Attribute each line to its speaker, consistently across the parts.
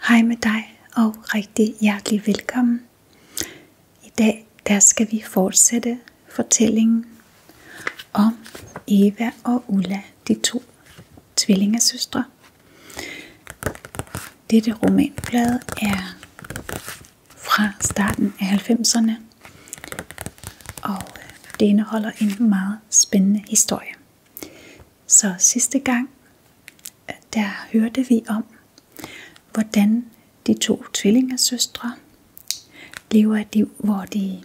Speaker 1: Hej med dig og rigtig hjertelig velkommen. I dag der skal vi fortsætte fortællingen om Eva og Ulla, de to tvillingesøstre. Dette romanblad er fra starten af 90'erne, og det indeholder en meget spændende historie. Så sidste gang, der hørte vi om, hvordan de to tvillingesøstre lever et liv, hvor de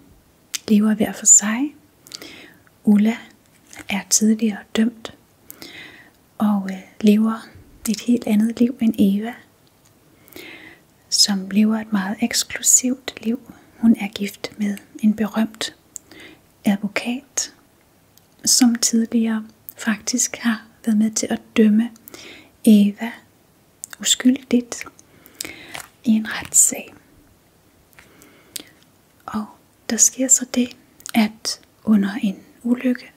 Speaker 1: lever hver for sig. Ulla er tidligere dømt og lever et helt andet liv end Eva, som lever et meget eksklusivt liv. Hun er gift med en berømt advokat, som tidligere faktisk har været med til at dømme Eva uskyldigt i en retssag. Og der sker så det, at under en ulykke,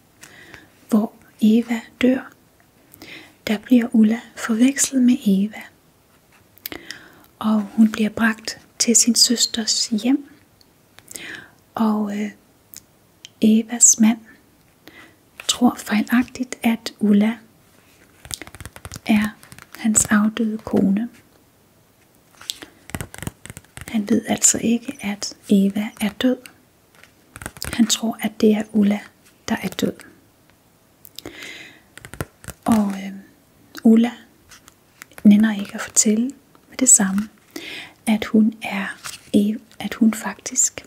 Speaker 1: hvor Eva dør, der bliver Ulla forvekslet med Eva. Og hun bliver bragt til sin søsters hjem. Og Evas mand tror fejlagtigt, at Ulla er hans afdøde kone. Han ved altså ikke, at Eva er død. Han tror, at det er Ulla, der er død. Og Ulla nænder ikke at fortælle med det samme, at hun faktisk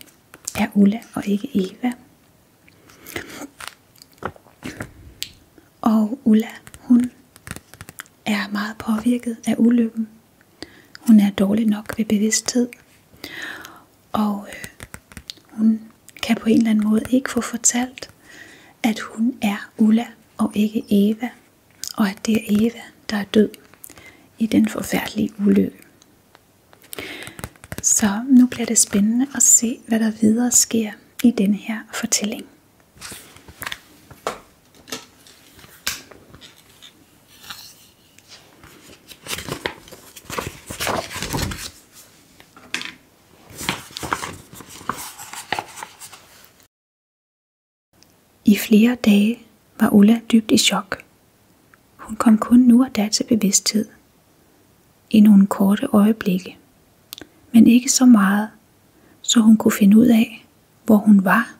Speaker 1: er Ulla og ikke Eva. Og Ulla, hun er meget påvirket af ulykken. Hun er dårlig nok ved bevidsthed, og hun kan på en eller anden måde ikke få fortalt, at hun er Ulla og ikke Eva, og at det er Eva, der er død i den forfærdelige ulykke. Så nu bliver det spændende at se, hvad der videre sker i denne her fortælling. I flere dage var Ulla dybt i chok. Hun kom kun nu og da til bevidsthed. I nogle korte øjeblikke. Men ikke så meget, så hun kunne finde ud af, hvor hun var.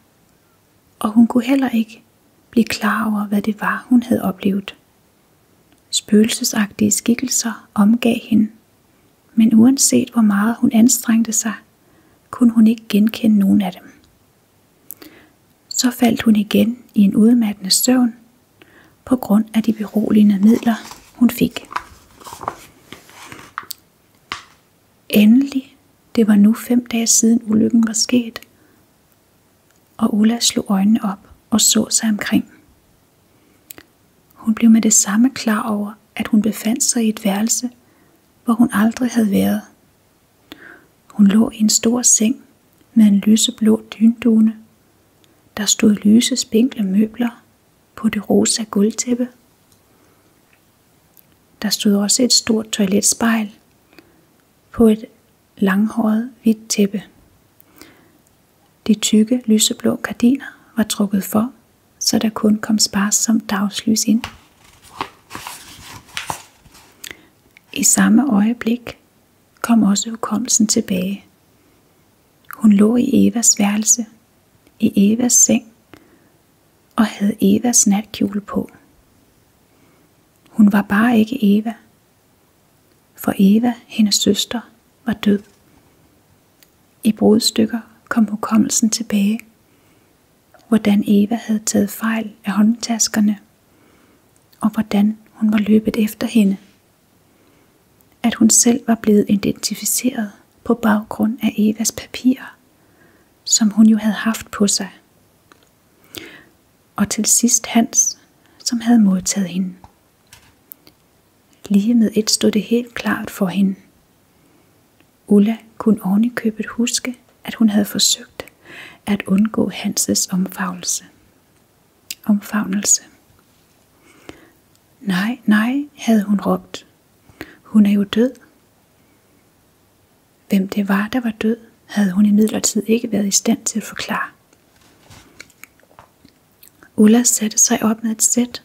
Speaker 1: Og hun kunne heller ikke blive klar over, hvad det var, hun havde oplevet. Spøgelsesagtige skikkelser omgav hende. Men uanset hvor meget hun anstrengte sig, kunne hun ikke genkende nogen af dem. Så faldt hun igen i en udmattende søvn på grund af de beroligende midler, hun fik. Endelig, det var nu 5 dage siden ulykken var sket, og Ulla slog øjnene op og så sig omkring. Hun blev med det samme klar over, at hun befandt sig i et værelse, hvor hun aldrig havde været. Hun lå i en stor seng med en lyseblå dyndune. Der stod lyse spinkle møbler på det rosa gulvtæppe. Der stod også et stort toiletspejl på et langhåret hvidt tæppe. De tykke lyseblå gardiner var trukket for, så der kun kom sparsomt dagslys ind. I samme øjeblik kom også hukommelsen tilbage. Hun lå i Evas værelse, i Evas seng, og havde Evas natkjole på. Hun var bare ikke Eva, for Eva, hendes søster, var død. I brudstykker kom hukommelsen tilbage, hvordan Eva havde taget fejl af håndtaskerne, og hvordan hun var løbet efter hende. At hun selv var blevet identificeret på baggrund af Evas papirer, som hun jo havde haft på sig. Og til sidst Hans, som havde modtaget hende. Lige med et stod det helt klart for hende. Ulla kunne ovenikøbet huske, at hun havde forsøgt at undgå Hanses omfavnelse. Nej, nej, havde hun råbt. Hun er jo død. Hvem det var, der var død, havde hun imidlertid ikke været i stand til at forklare. Ulla satte sig op med et sæt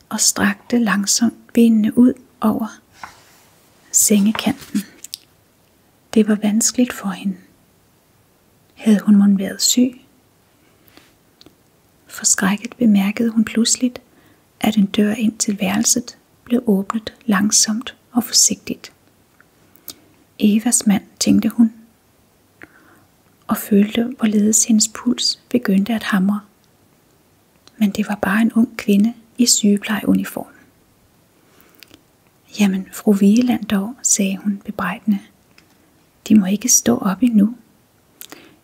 Speaker 1: og strakte langsomt benene ud over sengekanten. Det var vanskeligt for hende. Havde hun mon været syg? Forskrækket bemærkede hun pludseligt, at en dør ind til værelset blev åbnet langsomt og forsigtigt. Evas mand, tænkte hun, og følte, hvorledes hendes puls begyndte at hamre. Men det var bare en ung kvinde i sygeplejeuniform. Jamen, fru Vigeland dog, sagde hun bebrejdende. De må ikke stå op endnu.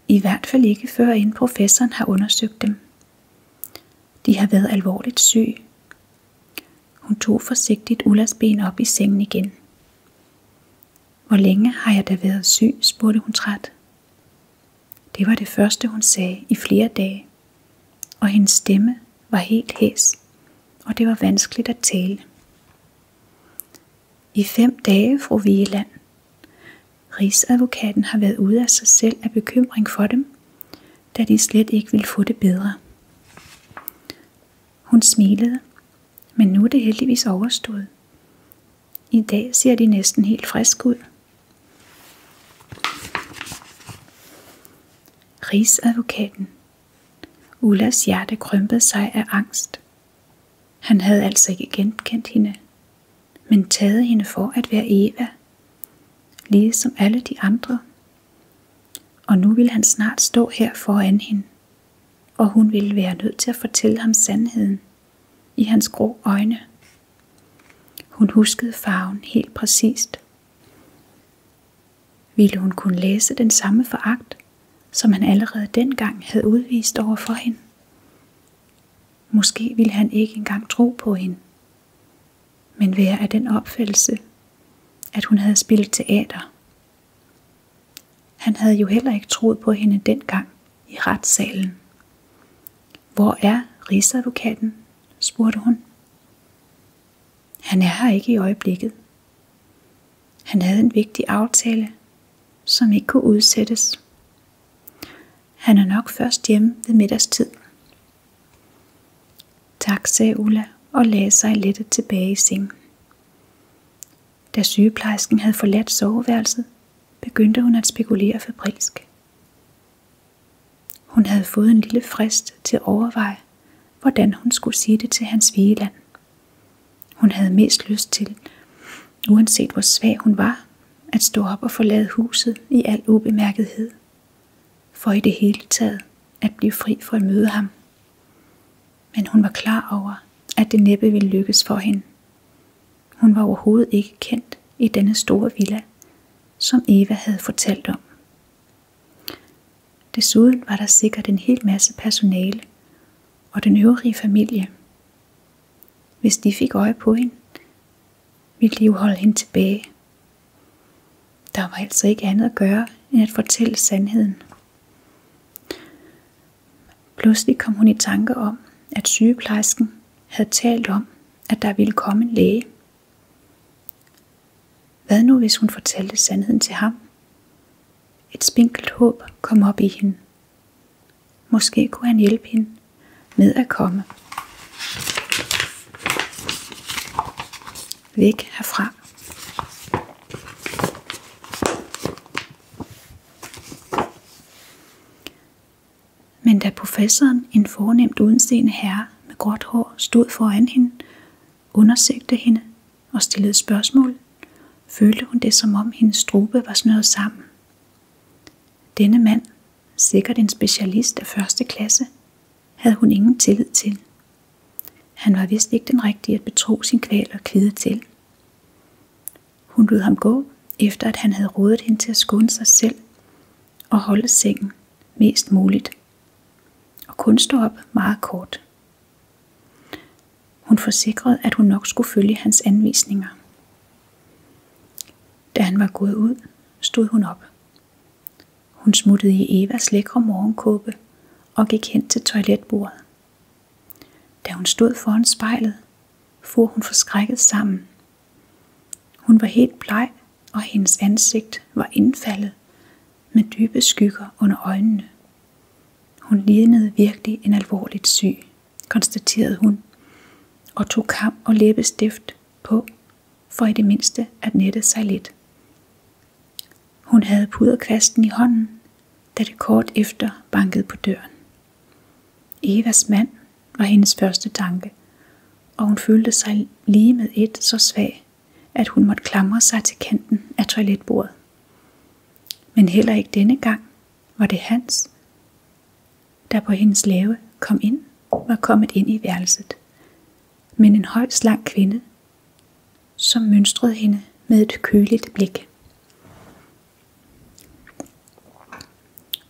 Speaker 1: I hvert fald ikke før inden professoren har undersøgt dem. De har været alvorligt syge. Hun tog forsigtigt Ullas ben op i sengen igen. Hvor længe har jeg da været syg, spurgte hun træt. Det var det første, hun sagde i flere dage, og hendes stemme var helt hæs, og det var vanskeligt at tale. I 5 dage, fru Vigeland. Rigsadvokaten har været ude af sig selv af bekymring for dem, da de slet ikke ville få det bedre. Hun smilede, men nu er det heldigvis overstået. I dag ser de næsten helt friske ud. Rigsadvokaten. Ullas hjerte krympede sig af angst. Han havde altså ikke genkendt hende, men taget hende for at være Eva, ligesom alle de andre. Og nu ville han snart stå her foran hende, og hun ville være nødt til at fortælle ham sandheden i hans grå øjne. Hun huskede farven helt præcist. Ville hun kunne læse den samme foragt, som han allerede dengang havde udvist over for hende? Måske ville han ikke engang tro på hende, men være af den opfattelse, at hun havde spillet teater. Han havde jo heller ikke troet på hende dengang i retssalen. Hvor er rigsadvokaten? Spurgte hun. Han er her ikke i øjeblikket. Han havde en vigtig aftale, som ikke kunne udsættes. Han er nok først hjemme ved middagstid. Tak, sagde Ulla og lagde sig lettet tilbage i sengen. Da sygeplejersken havde forladt soveværelset, begyndte hun at spekulere febrilsk. Hun havde fået en lille frist til at overveje, hvordan hun skulle sige det til Hans Vigeland. Hun havde mest lyst til, uanset hvor svag hun var, at stå op og forlade huset i al ubemærkethed, for i det hele taget at blive fri for at møde ham. Men hun var klar over, at det næppe ville lykkes for hende. Hun var overhovedet ikke kendt i denne store villa, som Eva havde fortalt om. Desuden var der sikkert en hel masse personale og den øvrige familie. Hvis de fik øje på hende, ville de jo holde hende tilbage. Der var altså ikke andet at gøre, end at fortælle sandheden. Pludselig kom hun i tanke om, at sygeplejersken havde talt om, at der ville komme en læge. Hvad nu, hvis hun fortalte sandheden til ham? Et spinkelt håb kom op i hende. Måske kunne han hjælpe hende med at komme væk herfra. Men da professoren, en fornemt udenseende herre med gråt hår, stod foran hende, undersøgte hende og stillede spørgsmål, følte hun det, som om hendes strube var snøret sammen. Denne mand, sikkert en specialist af første klasse, havde hun ingen tillid til. Han var vist ikke den rigtige at betro sin kval og kvide til. Hun lod ham gå, efter at han havde rådet hende til at skåne sig selv og holde sengen mest muligt, og kun stå op meget kort. Hun forsikrede, at hun nok skulle følge hans anvisninger. Da han var gået ud, stod hun op. Hun smuttede i Evas lækre morgenkåbe og gik hen til toiletbordet. Da hun stod foran spejlet, for hun forskrækket sammen. Hun var helt bleg og hendes ansigt var indfaldet med dybe skygger under øjnene. Hun lignede virkelig en alvorligt syg, konstaterede hun, og tog kam og læbestift på, for i det mindste at nette sig lidt. Hun havde pudderkvasten i hånden, da det kort efter bankede på døren. Evas mand var hendes første tanke, og hun følte sig lige med et så svag, at hun måtte klamre sig til kanten af toiletbordet. Men heller ikke denne gang var det Hans, der på hendes lave var kommet ind i værelset, men en høj slank kvinde, som mønstrede hende med et køligt blik.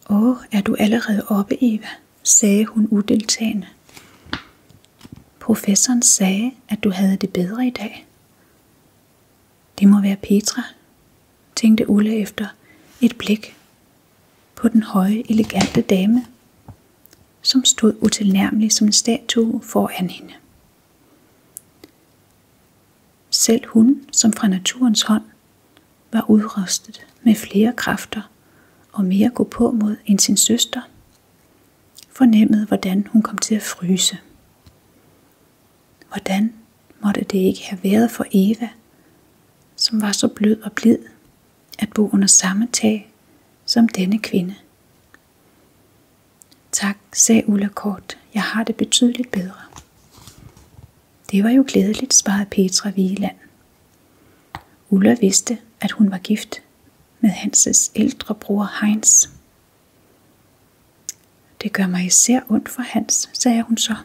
Speaker 1: Åh, er du allerede oppe, Eva, sagde hun udeltagende. Professoren sagde, at du havde det bedre i dag. Det må være Petra, tænkte Ulla efter et blik på den høje, elegante dame, som stod utilnærmelig som en statue foran hende. Selv hun, som fra naturens hånd, var udrustet med flere kræfter og mere gå på mod end sin søster, fornemmede, hvordan hun kom til at fryse. Hvordan måtte det ikke have været for Eva, som var så blød og blid, at bo under samme tag som denne kvinde? Tak, sagde Ulla kort. Jeg har det betydeligt bedre. Det var jo glædeligt, svarede Petra Wieland. Ulla vidste, at hun var gift med Hanses ældre bror Heinz. Det gør mig især ondt for Hans, sagde hun så.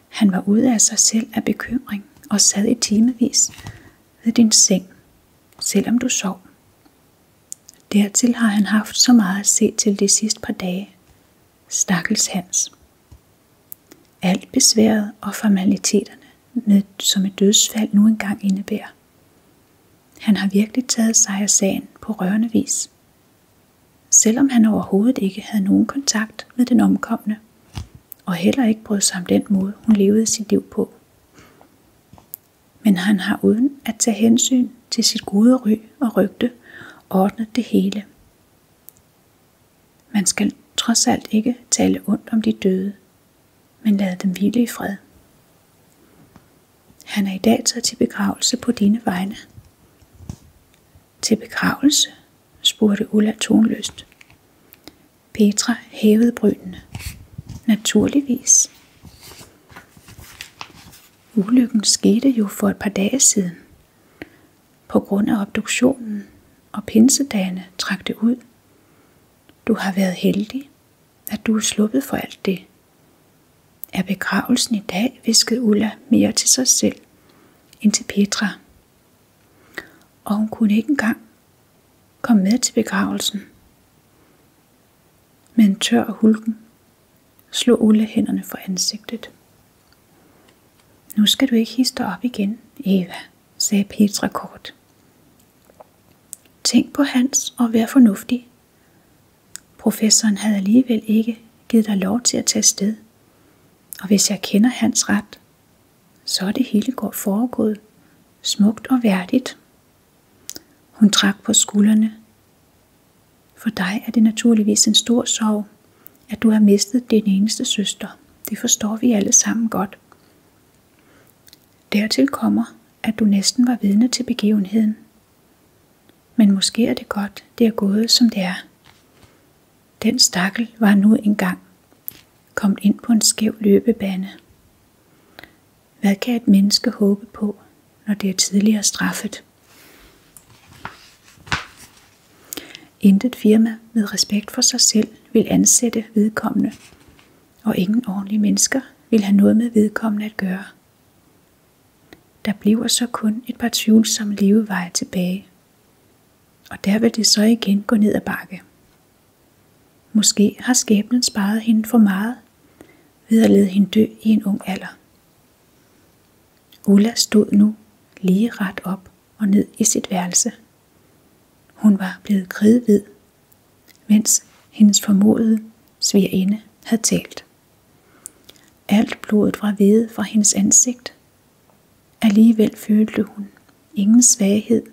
Speaker 1: Han var ude af sig selv af bekymring og sad i timevis ved din seng, selvom du sov. Dertil har han haft så meget at se til de sidste par dage. Stakkels Hans. Alt besværet og formaliteterne, som et dødsfald nu engang indebærer. Han har virkelig taget sig af sagen på rørende vis, selvom han overhovedet ikke havde nogen kontakt med den omkomne, og heller ikke brød sig om den måde, hun levede sit liv på. Men han har uden at tage hensyn til sit gode ry og rygte ordnet det hele. Man skal trods alt ikke tale ondt om de døde, men lade dem hvile i fred. Han er i dag taget til begravelse på dine vegne. Til begravelse? Spurgte Ulla tonløst. Petra hævede brynene. Naturligvis. Ulykken skete jo for et par dage siden. På grund af obduktionen og pinsedagene trak det ud. Du har været heldig, at du er sluppet for alt det. Er begravelsen i dag, hviskede Ulla mere til sig selv end til Petra. Og hun kunne ikke engang komme med til begravelsen. Med en tør hulken slog Ulla hænderne for ansigtet. Nu skal du ikke hisse dig op igen, Eva, sagde Petra kort. Tænk på Hans og vær fornuftig. Professoren havde alligevel ikke givet dig lov til at tage afsted. Og hvis jeg kender Hans ret, så er det hele foregået smukt og værdigt. Hun trak på skuldrene. For dig er det naturligvis en stor sorg, at du har mistet din eneste søster. Det forstår vi alle sammen godt. Dertil kommer, at du næsten var vidne til begivenheden. Men måske er det godt, det er gået som det er. Den stakkel var nu engang kommet ind på en skæv løbebane. Hvad kan et menneske håbe på, når det er tidligere straffet? Intet firma med respekt for sig selv vil ansætte vedkommende, og ingen ordentlige mennesker vil have noget med vedkommende at gøre. Der bliver så kun et par tvivlsomme leveveje tilbage, og der vil det så igen gå ned ad bakke. Måske har skæbnen sparet hende for meget ved at lade hende dø i en ung alder. Ulla stod nu lige ret op og ned i sit værelse. Hun var blevet kridhvid, mens hendes formodede svigerinde havde talt. Alt blodet var veget fra hendes ansigt. Alligevel følte hun ingen svaghed,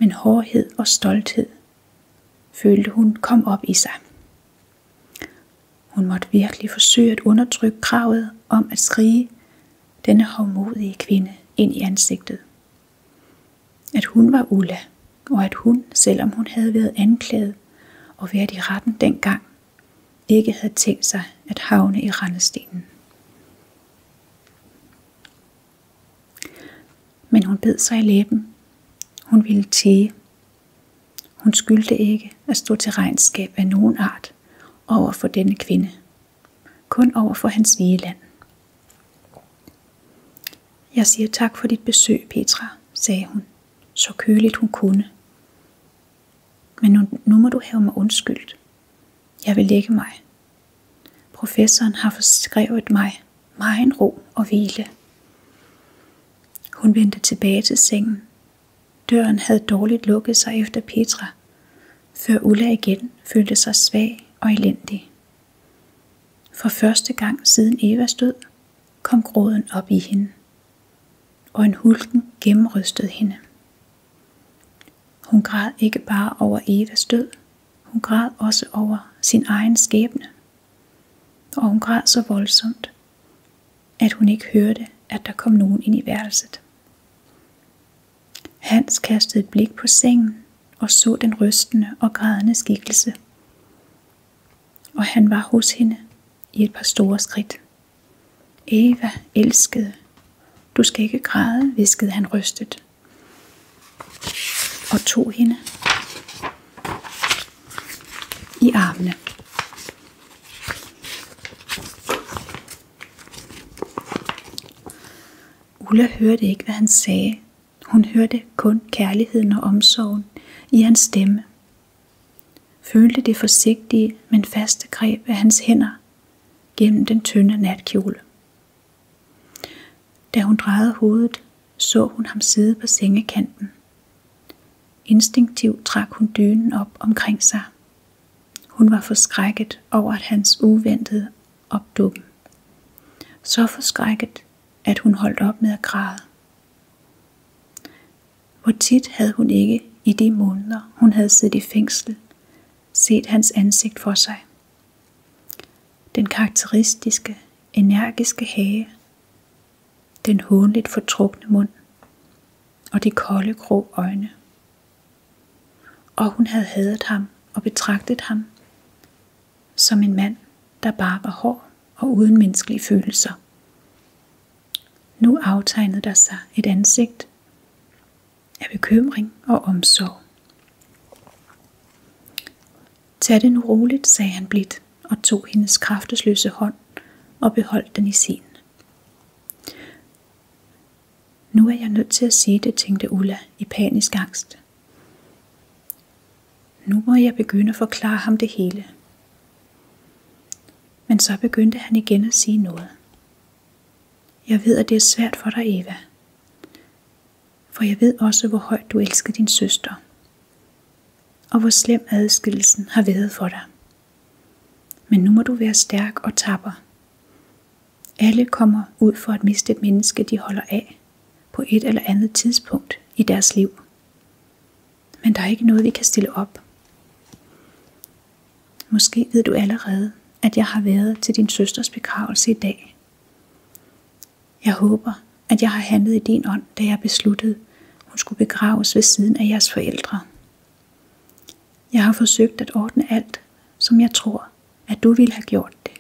Speaker 1: men hårdhed og stolthed følte hun kom op i sig. Hun måtte virkelig forsøge at undertrykke kravet om at skrige denne hovmodige kvinde ind i ansigtet. At hun var Ulla, og at hun, selvom hun havde været anklaget og været i retten dengang, ikke havde tænkt sig at havne i rendestenen. Men hun bed sig i læben. Hun ville tie. Hun skyldte ikke at stå til regnskab af nogen art over for denne kvinde, kun over for hans hvigeland. Jeg siger tak for dit besøg, Petra, sagde hun, så køligt hun kunne. Men nu må du have mig undskyldt. Jeg vil lægge mig. Professoren har forskrevet mig megen ro og hvile. Hun vendte tilbage til sengen. Døren havde dårligt lukket sig efter Petra, før Ulla igen følte sig svag og elendig. For første gang siden Evas død kom gråden op i hende, og en hulken gennemrystede hende. Hun græd ikke bare over Evas død, hun græd også over sin egen skæbne. Og hun græd så voldsomt, at hun ikke hørte, at der kom nogen ind i værelset. Hans kastede et blik på sengen og så den rystende og grædende skikkelse. Og han var hos hende i et par store skridt. Eva, elskede, du skal ikke græde, hviskede han rystet, og tog hende i armene. Ulla hørte ikke, hvad han sagde. Hun hørte kun kærligheden og omsorgen i hans stemme. Følte det forsigtige, men faste greb af hans hænder gennem den tynde natkjole. Da hun drejede hovedet, så hun ham sidde på sengekanten. Instinktivt trak hun dynen op omkring sig. Hun var forskrækket over hans uventede opdukken. Så forskrækket, at hun holdt op med at græde. Hvor tit havde hun ikke i de måneder, hun havde siddet i fængsel, set hans ansigt for sig. Den karakteristiske, energiske hage, den hånligt fortrukne mund og de kolde grå øjne. Og hun havde hadet ham og betragtet ham som en mand, der bare var hård og uden menneskelige følelser. Nu aftegnede der sig et ansigt af bekymring og omsorg. Tag det nu roligt, sagde han blidt og tog hendes kraftesløse hånd og beholdt den i sin. Nu er jeg nødt til at sige det, tænkte Ulla i panisk angst. Nu må jeg begynde at forklare ham det hele. Men så begyndte han igen at sige noget. Jeg ved, at det er svært for dig, Eva. For jeg ved også, hvor højt du elsker din søster. Og hvor slem adskillelsen har været for dig. Men nu må du være stærk og tapper. Alle kommer ud for at miste et menneske, de holder af, på et eller andet tidspunkt i deres liv. Men der er ikke noget, vi kan stille op. Måske ved du allerede, at jeg har været til din søsters begravelse i dag. Jeg håber, at jeg har handlet i din ånd, da jeg besluttede, hun skulle begraves ved siden af jeres forældre. Jeg har forsøgt at ordne alt, som jeg tror, at du ville have gjort det,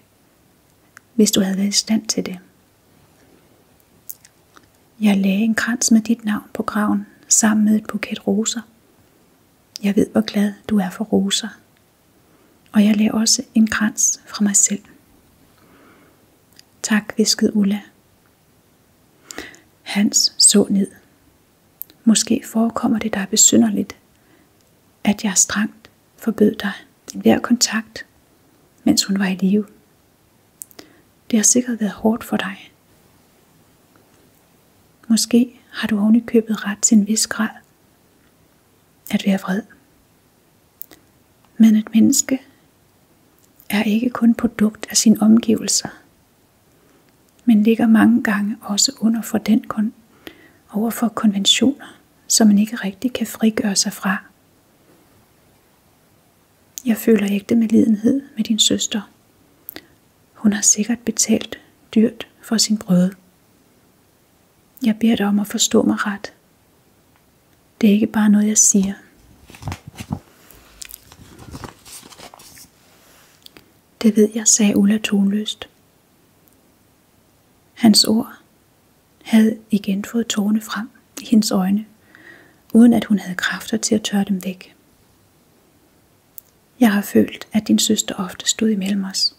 Speaker 1: hvis du havde været i stand til det. Jeg lagde en krans med dit navn på graven sammen med et buket roser. Jeg ved, hvor glad du er for roser. Og jeg lagde også en krans fra mig selv. Tak, hviskede Ulla. Hans så ned. Måske forekommer det dig besynderligt, at jeg strengt forbød dig enhver kontakt, mens hun var i live. Det har sikkert været hårdt for dig. Måske har du oven i købet ret til en vis grad at være vred. Men et menneske er ikke kun produkt af sine omgivelser, men ligger mange gange også under for overfor konventioner, som man ikke rigtig kan frigøre sig fra. Jeg føler ægte medlidenhed med din søster. Hun har sikkert betalt dyrt for sin brød. Jeg beder dig om at forstå mig ret. Det er ikke bare noget, jeg siger. Det ved jeg, sagde Ulla tonløst. Hans ord havde igen fået tårerne frem i hendes øjne, uden at hun havde kræfter til at tørre dem væk. Jeg har følt, at din søster ofte stod imellem os,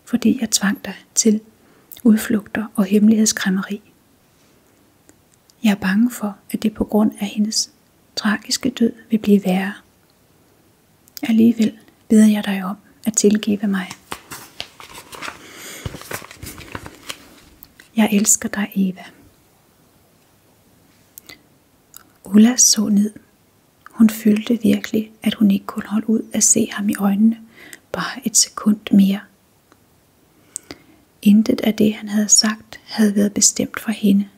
Speaker 1: fordi jeg tvang dig til udflugter og hemmelighedskræmmeri. Jeg er bange for, at det på grund af hendes tragiske død vil blive værre. Alligevel beder jeg dig om at tilgive mig. Jeg elsker dig, Eva. Ulla så ned. Hun følte virkelig, at hun ikke kunne holde ud at se ham i øjnene bare et sekund mere. Intet af det, han havde sagt, havde været bestemt for hende.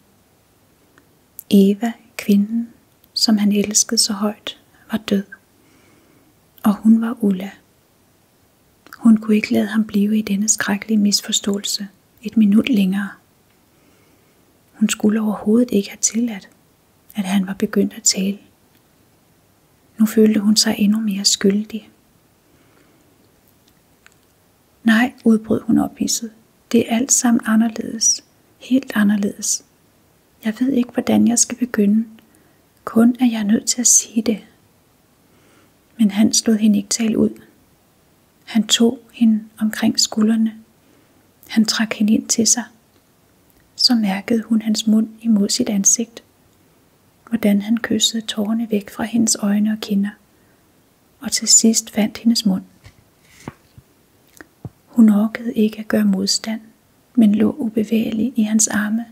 Speaker 1: Eva, kvinden, som han elskede så højt, var død. Og hun var Ulla. Hun kunne ikke lade ham blive i denne skrækkelige misforståelse et minut længere. Hun skulle overhovedet ikke have tilladt, at han var begyndt at tale. Nu følte hun sig endnu mere skyldig. Nej, udbrød hun ophidset. Det er alt sammen anderledes. Helt anderledes. Jeg ved ikke, hvordan jeg skal begynde. Kun at jeg er nødt til at sige det. Men han slog hende ikke tale ud. Han tog hende omkring skuldrene. Han trak hende ind til sig. Så mærkede hun hans mund imod sit ansigt. Hvordan han kyssede tårerne væk fra hendes øjne og kinder. Og til sidst fandt hendes mund. Hun orkede ikke at gøre modstand, men lå ubevægelig i hans arme,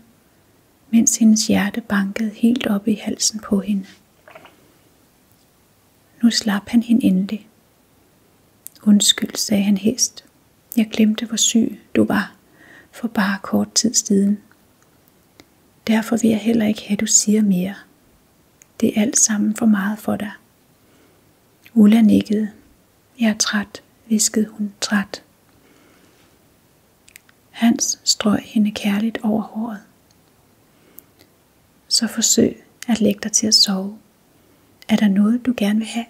Speaker 1: mens hendes hjerte bankede helt op i halsen på hende. Nu slap han hende endelig. Undskyld, sagde han hæst. Jeg glemte, hvor syg du var for bare kort tid siden. Derfor vil jeg heller ikke have, du siger mere. Det er alt sammen for meget for dig. Ulla nikkede. Jeg er træt, hviskede hun træt. Hans strøg hende kærligt over håret. Så forsøg at lægge dig til at sove. Er der noget, du gerne vil have?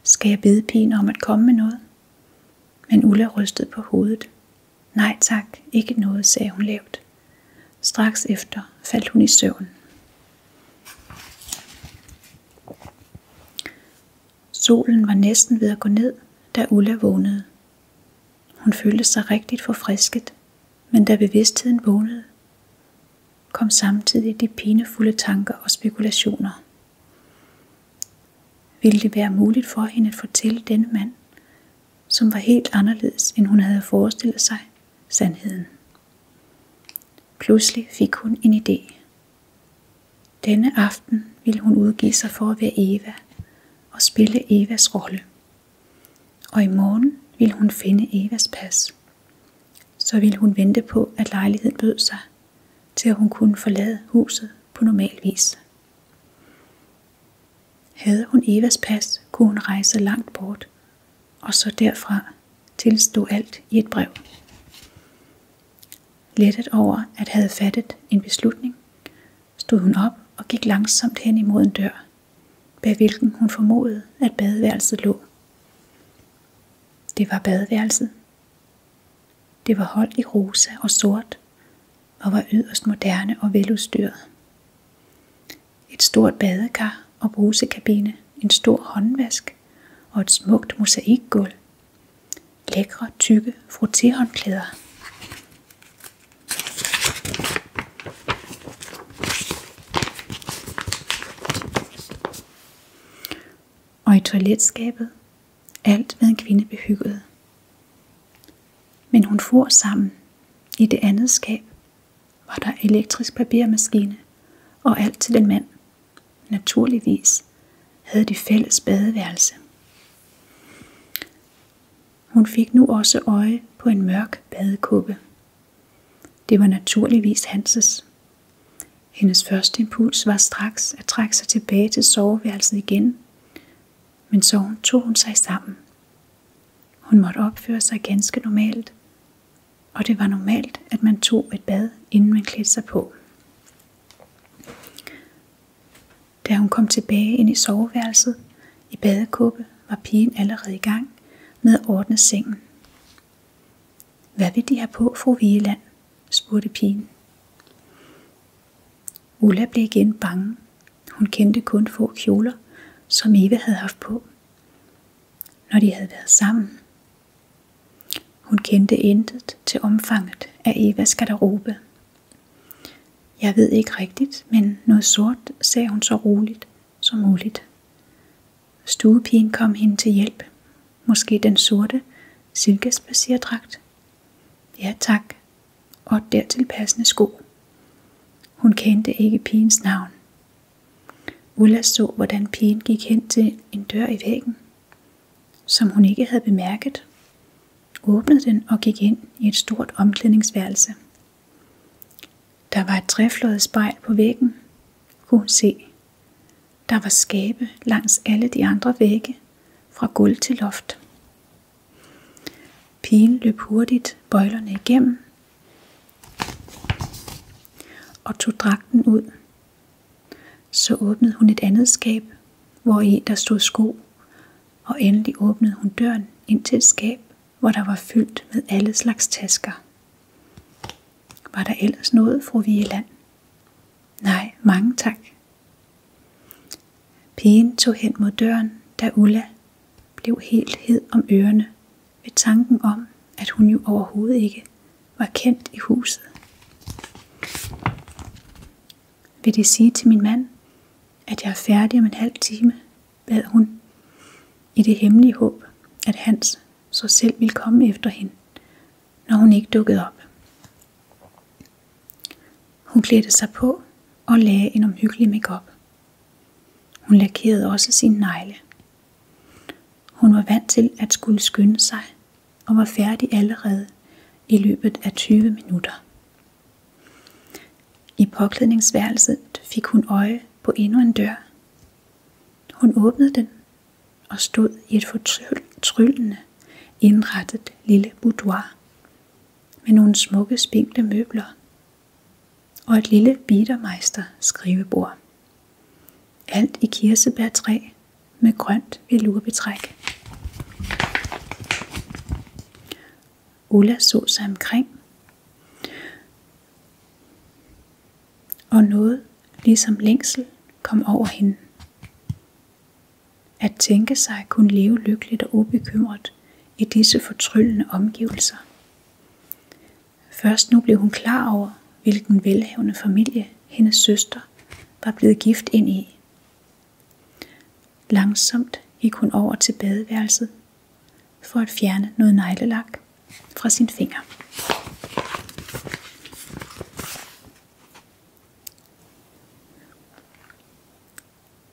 Speaker 1: Skal jeg bede pigen om at komme med noget? Men Ulla rystede på hovedet. Nej tak, ikke noget, sagde hun lavt. Straks efter faldt hun i søvn. Solen var næsten ved at gå ned, da Ulla vågnede. Hun følte sig rigtigt forfrisket, men da bevidstheden vågnede, kom samtidig de pinefulde tanker og spekulationer. Ville det være muligt for hende at fortælle denne mand, som var helt anderledes, end hun havde forestillet sig, sandheden? Pludselig fik hun en idé. Denne aften ville hun udgive sig for at være Eva og spille Evas rolle. Og i morgen ville hun finde Evas pas. Så ville hun vente på, at lejligheden bød sig, til at hun kunne forlade huset på normal vis. Havde hun Evas pas, kunne hun rejse langt bort, og så derfra tilstå alt i et brev. Lettet over at have fattet en beslutning, stod hun op og gik langsomt hen imod en dør, bag hvilken hun formodede, at badeværelset lå. Det var badeværelset. Det var holdt i rosa og sort, og var yderst moderne og veludstyret. Et stort badekar og brusekabine, en stor håndvask og et smukt mosaikgulv. Lækre, tykke frottéhåndklæder. Og i toiletskabet, alt hvad en kvinde behyggede. Men hun for sammen. I det andet skab var der elektrisk papirmaskine og alt til en mand. Naturligvis havde de fælles badeværelse. Hun fik nu også øje på en mørk badekåbe. Det var naturligvis Hanses. Hendes første impuls var straks at trække sig tilbage til soveværelset igen, men så tog hun sig sammen. Hun måtte opføre sig ganske normalt, og det var normalt, at man tog et bad, inden man klædte sig på. Da hun kom tilbage ind i soveværelset i badekåbe, var pigen allerede i gang med at ordne sengen. Hvad vil de have på, fru Vigeland? Spurgte pigen. Ulla blev igen bange. Hun kendte kun få kjoler, som Eva havde haft på, når de havde været sammen. Hun kendte intet til omfanget af Evas garderobe. Jeg ved ikke rigtigt, men noget sort, sagde hun så roligt som muligt. Stuepigen kom hende til hjælp. Måske den sorte silkespacerdragt. Ja tak, og dertil passende sko. Hun kendte ikke pigens navn. Ulla så, hvordan pigen gik hen til en dør i væggen, som hun ikke havde bemærket, åbnede den og gik ind i et stort omklædningsværelse. Der var et trefløjet spejl på væggen, kunne hun se. Der var skabe langs alle de andre vægge, fra gulv til loft. Pigen løb hurtigt bøjlerne igennem og tog dragten ud. Så åbnede hun et andet skab, hvori der stod sko, og endelig åbnede hun døren ind til et skab, hvor der var fyldt med alle slags tasker. Var der ellers noget, fru Vigeland? Nej, mange tak. Pigen tog hen mod døren, da Ulla blev helt hed om ørerne ved tanken om, at hun jo overhovedet ikke var kendt i huset. Vil det sige til min mand, at jeg er færdig om en halv time, bad hun, i det hemmelige håb, at Hans så selv ville komme efter hende, når hun ikke dukkede op. Hun klædte sig på og lagde en omhyggelig makeup. Hun lakerede også sine negle. Hun var vant til at skulle skynde sig og var færdig allerede i løbet af 20 minutter. I påklædningsværelset fik hun øje på endnu en dør. Hun åbnede den og stod i et fortryllende indrettet lille boudoir med nogle smukke spinkle møbler og et lille Biedermeister skrivebord. Alt i kirsebærtræ med grønt velurbetræk. Ulla så sig omkring, og noget ligesom længsel kom over hende. At tænke sig at kunne leve lykkeligt og ubekymret i disse fortryllende omgivelser. Først nu blev hun klar over, hvilken velhavende familie hendes søster var blevet gift ind i. Langsomt gik hun over til badeværelset for at fjerne noget neglelak fra sin finger.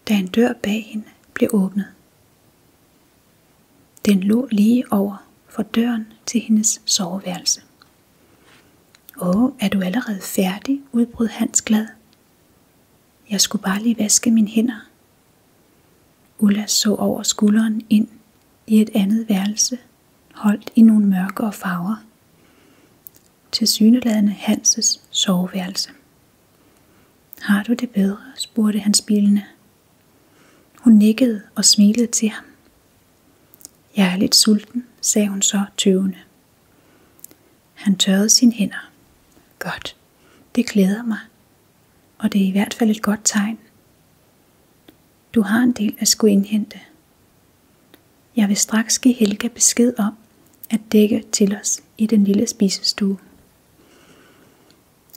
Speaker 1: Da en dør bag hende blev åbnet. Den lå lige over for døren til hendes soveværelse. Er du allerede færdig? Udbrød Hans glad. Jeg skulle bare lige vaske mine hænder. Ulla så over skulderen ind i et andet værelse, holdt i nogle mørkere farver. Tilsyneladende Hanses soveværelse. Har du det bedre? Spurgte han smilende. Hun nikkede og smilede til ham. Jeg er lidt sulten, sagde hun så tøvende. Han tørrede sine hænder. Godt, det glæder mig, og det er i hvert fald et godt tegn. Du har en del at skulle indhente. Jeg vil straks give Helga besked om at dække til os i den lille spisestue.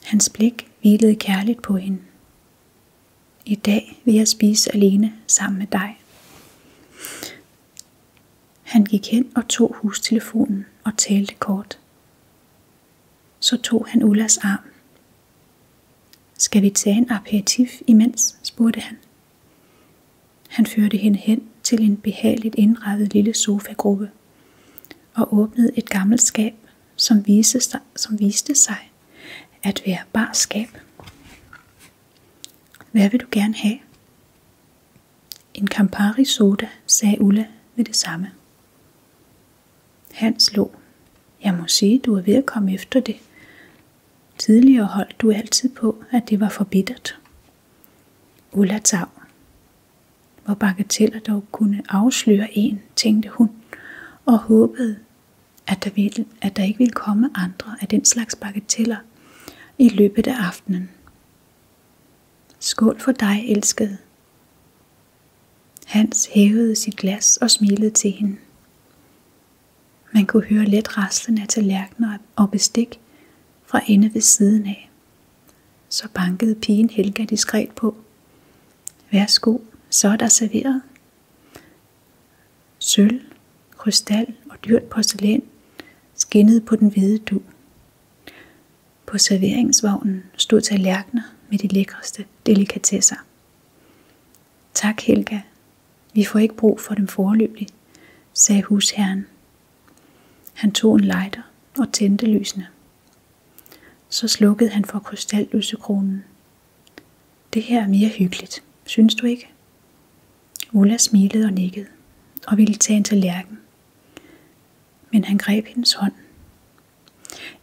Speaker 1: Hans blik hvilede kærligt på hende. I dag vil jeg spise alene sammen med dig. Han gik hen og tog hustelefonen og talte kort. Så tog han Ullas arm. Skal vi tage en aperitif imens? Spurgte han. Han førte hende hen til en behageligt indrettet lille sofagruppe og åbnede et gammelt skab, som viste sig at være barskab. Hvad vil du gerne have? En Campari soda, sagde Ulla ved det samme. Hans lå. Jeg må sige, du er ved at komme efter det. Tidligere holdt du altid på, at det var for bittert. Ulla tav. Hvor bagateller dog kunne afsløre en, tænkte hun, og håbede, at der ikke ville komme andre af den slags bagateller i løbet af aftenen. Skål for dig, elskede. Hans hævede sit glas og smilede til hende. Man kunne høre let raslen af tallerkener og bestik fra inde ved siden af. Så bankede pigen Helga diskret på. Værsgo, så er der serveret. Sølv, krystal og dyrt porcelæn skinnede på den hvide dug. På serveringsvognen stod tallerkener med de lækreste delikatesser. Tak, Helga. Vi får ikke brug for dem foreløbig, sagde husherren. Han tog en lighter og tændte lysene. Så slukkede han for krystallysekronen. Det her er mere hyggeligt, synes du ikke? Ulla smilede og nikkede og ville tage en tallerken. Men han greb hendes hånd.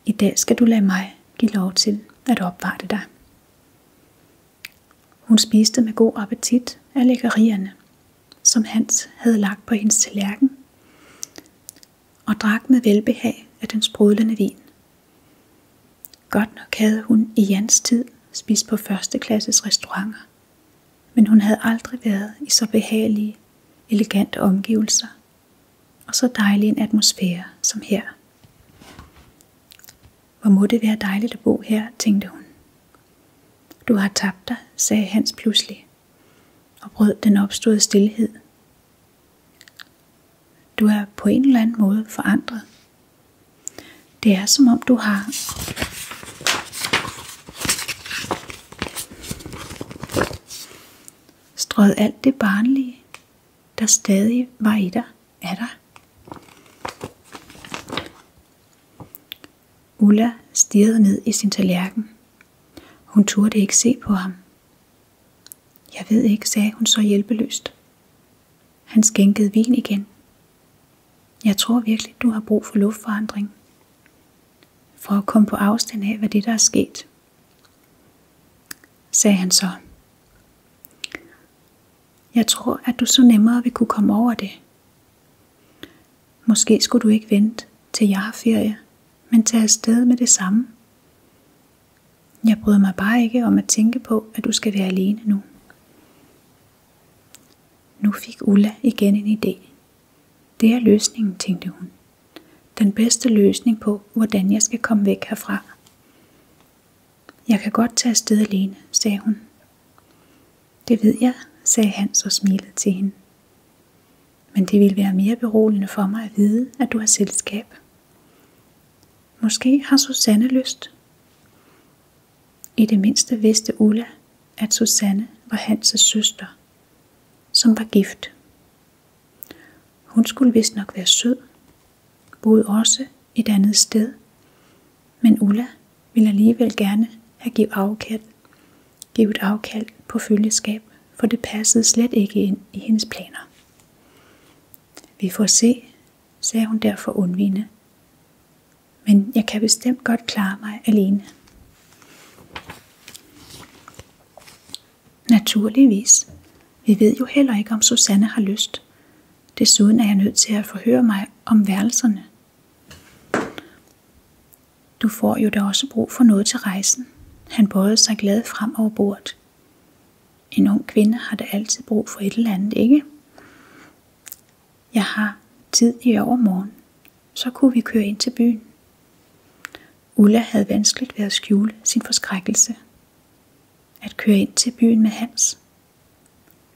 Speaker 1: I dag skal du lade mig give lov til at opvarte dig. Hun spiste med god appetit af lækkerierne, som Hans havde lagt på hendes tallerken, og drak med velbehag af den sprudlende vin. Godt nok havde hun i Jans tid spist på førsteklasses restauranter, men hun havde aldrig været i så behagelige, elegante omgivelser, og så dejlig en atmosfære som her. Hvor må det være dejligt at bo her, tænkte hun. Du har tabt dig, sagde Hans pludselig, og brød den opståede stilhed. Du er på en eller anden måde forandret. Det er som om du har strøget alt det barnlige, der stadig var i dig, af dig. Ulla stirrede ned i sin tallerken. Hun turde ikke se på ham. Jeg ved ikke, sagde hun så hjælpeløst. Han skænkede vin igen. Jeg tror virkelig, du har brug for luftforandring. For at komme på afstand af, hvad det der er sket. Sagde han så. Jeg tror, at du så nemmere vil kunne komme over det. Måske skulle du ikke vente, til jeg har ferie, men tage afsted med det samme. Jeg bryder mig bare ikke om at tænke på, at du skal være alene nu. Nu fik Ulla igen en idé. Det er løsningen, tænkte hun. Den bedste løsning på, hvordan jeg skal komme væk herfra. Jeg kan godt tage afsted alene, sagde hun. Det ved jeg, sagde Hans og smilede til hende. Men det ville være mere beroligende for mig at vide, at du har selskab. Måske har Susanne lyst. I det mindste vidste Ulla, at Susanne var Hans' søster, som var gift. Hun skulle vist nok være sød, boede også et andet sted, men Ulla ville alligevel gerne have givet afkald på følgeskab, for det passede slet ikke ind i hendes planer. Vi får se, sagde hun derfor undvigende, men jeg kan bestemt godt klare mig alene. Naturligvis. Vi ved jo heller ikke, om Susanne har lyst. Desuden er jeg nødt til at forhøre mig om værelserne. Du får jo da også brug for noget til rejsen. Han bøjede sig glad frem over bordet. En ung kvinde har da altid brug for et eller andet, ikke? Jeg har tid i overmorgen. Så kunne vi køre ind til byen. Ulla havde vanskeligt ved at skjule sin forskrækkelse. At køre ind til byen med Hans.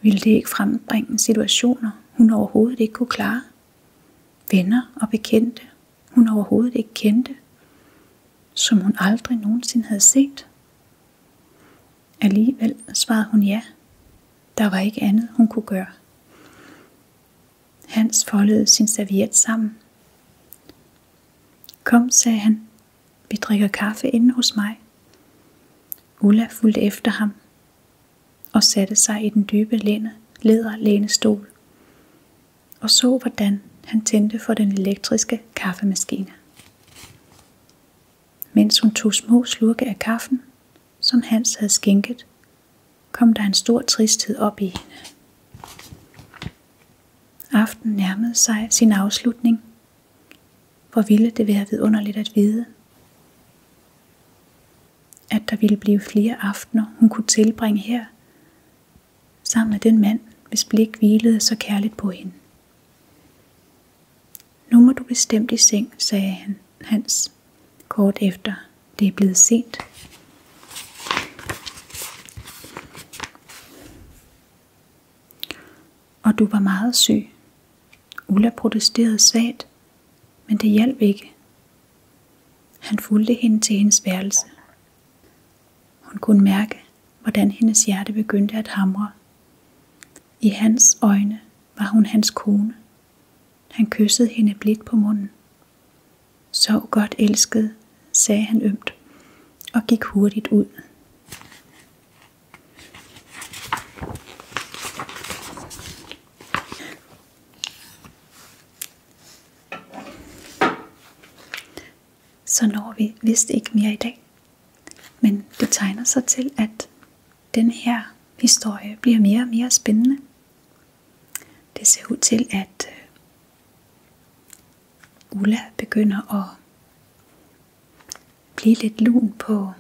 Speaker 1: Ville det ikke frembringe situationer, hun overhovedet ikke kunne klare? Venner og bekendte, hun overhovedet ikke kendte, som hun aldrig nogensinde havde set. Alligevel svarede hun ja. Der var ikke andet, hun kunne gøre. Hans foldede sin serviet sammen. Kom, sagde han. Vi drikker kaffe inde hos mig. Ulla fulgte efter ham. og satte sig i den dybe læderlænestol og så, hvordan han tændte for den elektriske kaffemaskine. Mens hun tog små slurke af kaffen, som Hans havde skænket, kom der en stor tristhed op i hende. Aftenen nærmede sig sin afslutning. Hvor ville det være vidunderligt at vide, at der ville blive flere aftener, hun kunne tilbringe her, sammen med den mand, hvis blik hvilede så kærligt på hende. Nu må du bestemt i seng, sagde Hans, kort efter. Det er blevet sent. Og du var meget syg. Ulla protesterede svagt, men det hjalp ikke. Han fulgte hende til hendes værelse. Hun kunne mærke, hvordan hendes hjerte begyndte at hamre. I hans øjne var hun hans kone. Han kyssede hende blidt på munden. Sov godt, elskede, sagde han ømt og gik hurtigt ud. Så når vi vist ikke mere i dag. Men det tegner sig til, at den her historie bliver mere og mere spændende. Det ser ud til, at Ulla begynder at blive lidt lun på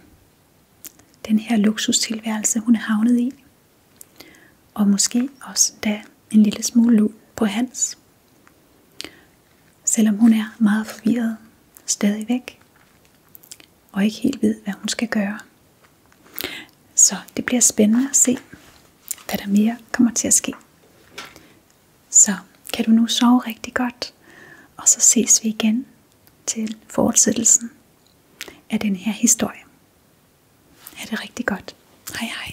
Speaker 1: den her luksustilværelse, hun er havnet i. Og måske også da en lille smule lun på Hans. Selvom hun er meget forvirret stadigvæk. Og ikke helt ved, hvad hun skal gøre. Så det bliver spændende at se, hvad der mere kommer til at ske. Så kan du nu sove rigtig godt, og så ses vi igen til fortsættelsen af den her historie. Ha' det rigtig godt. Hej hej.